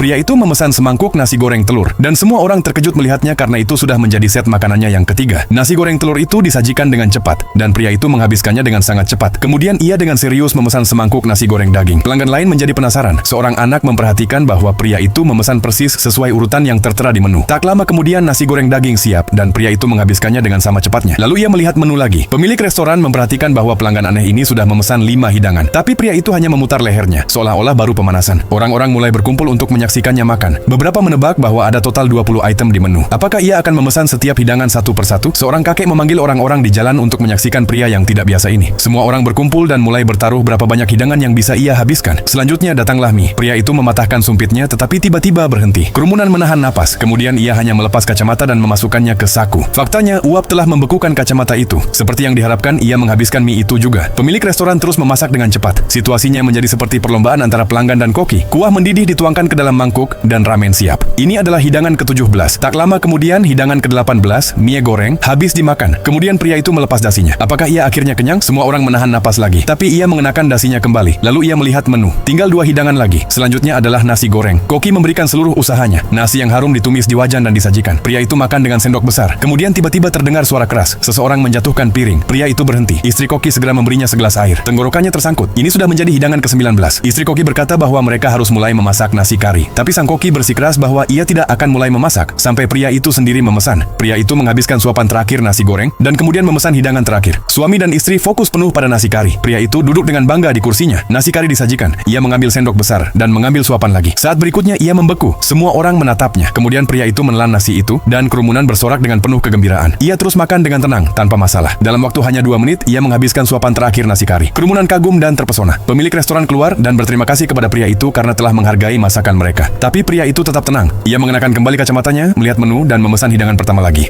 Pria itu memesan semangkuk nasi goreng telur, dan semua orang terkejut melihatnya karena itu sudah menjadi set makanannya yang ketiga. Nasi goreng telur itu disajikan dengan cepat, dan pria itu menghabiskannya dengan sangat cepat. Kemudian ia dengan serius memesan semangkuk nasi goreng daging. Pelanggan lain menjadi penasaran. Seorang anak memperhatikan bahwa pria itu memesan persis sesuai urutan yang tertera di menu. Tak lama kemudian nasi goreng daging siap, dan pria itu menghabiskannya dengan sama cepatnya. Lalu ia melihat menu lagi. Pemilik restoran memperhatikan bahwa pelanggan aneh ini sudah memesan 5 hidangan, tapi pria itu hanya memutar lehernya, seolah-olah baru pemanasan. Orang-orang mulai berkumpul untuk menyaksikannya makan. Beberapa menebak bahwa ada total 20 item di menu. Apakah ia akan memesan setiap hidangan satu persatu? Seorang kakek memanggil orang-orang di jalan untuk menyaksikan pria yang tidak biasa ini. Semua orang berkumpul dan mulai bertaruh berapa banyak hidangan yang bisa ia habiskan. Selanjutnya datanglah mie. Pria itu mematahkan sumpitnya tetapi tiba-tiba berhenti. Kerumunan menahan napas. Kemudian ia hanya melepas kacamata dan memasukkannya ke saku. Faktanya, uap telah membekukan kacamata itu. Seperti yang diharapkan, ia menghabiskan mie itu juga. Pemilik restoran terus memasak dengan cepat. Situasinya menjadi seperti perlombaan antara pelanggan dan koki. Kuah mendidih dituangkan ke dalam mangkuk dan ramen siap. Ini adalah hidangan ke-17. Tak lama kemudian, hidangan ke-18, mie goreng, habis dimakan. Kemudian pria itu melepas dasinya. Apakah ia akhirnya kenyang? Semua orang menahan napas lagi. Tapi ia mengenakan dasinya kembali. Lalu ia melihat menu. Tinggal 2 hidangan lagi. Selanjutnya adalah nasi goreng. Koki memberikan seluruh usahanya. Nasi yang harum ditumis di wajan dan disajikan. Pria itu makan dengan sendok besar. Kemudian tiba-tiba terdengar suara keras. Seseorang menjatuhkan piring. Pria itu berhenti. Istri koki segera memberinya segelas air. Tenggorokannya tersangkut. Ini sudah menjadi hidangan ke-19. Istri koki berkata bahwa mereka harus mulai memasak nasi kari. Tapi sang koki bersikeras bahwa ia tidak akan mulai memasak sampai pria itu sendiri memesan. Pria itu menghabiskan suapan terakhir nasi goreng dan kemudian memesan hidangan terakhir. Suami dan istri fokus penuh pada nasi kari. Pria itu duduk dengan bangga di kursinya. Nasi kari disajikan. Ia mengambil sendok besar dan mengambil suapan lagi. Saat berikutnya ia membeku. Semua orang menatapnya. Kemudian pria itu menelan nasi itu dan kerumunan bersorak dengan penuh kegembiraan. Ia terus makan dengan tenang tanpa masalah. Dalam waktu hanya 2 menit, ia menghabiskan suapan terakhir nasi kari. Kerumunan kagum dan terpesona. Pemilik restoran keluar dan berterima kasih kepada pria itu karena telah menghargai masakan mereka. Tapi pria itu tetap tenang. Ia mengenakan kembali kacamatanya, melihat menu dan memesan hidangan pertama lagi.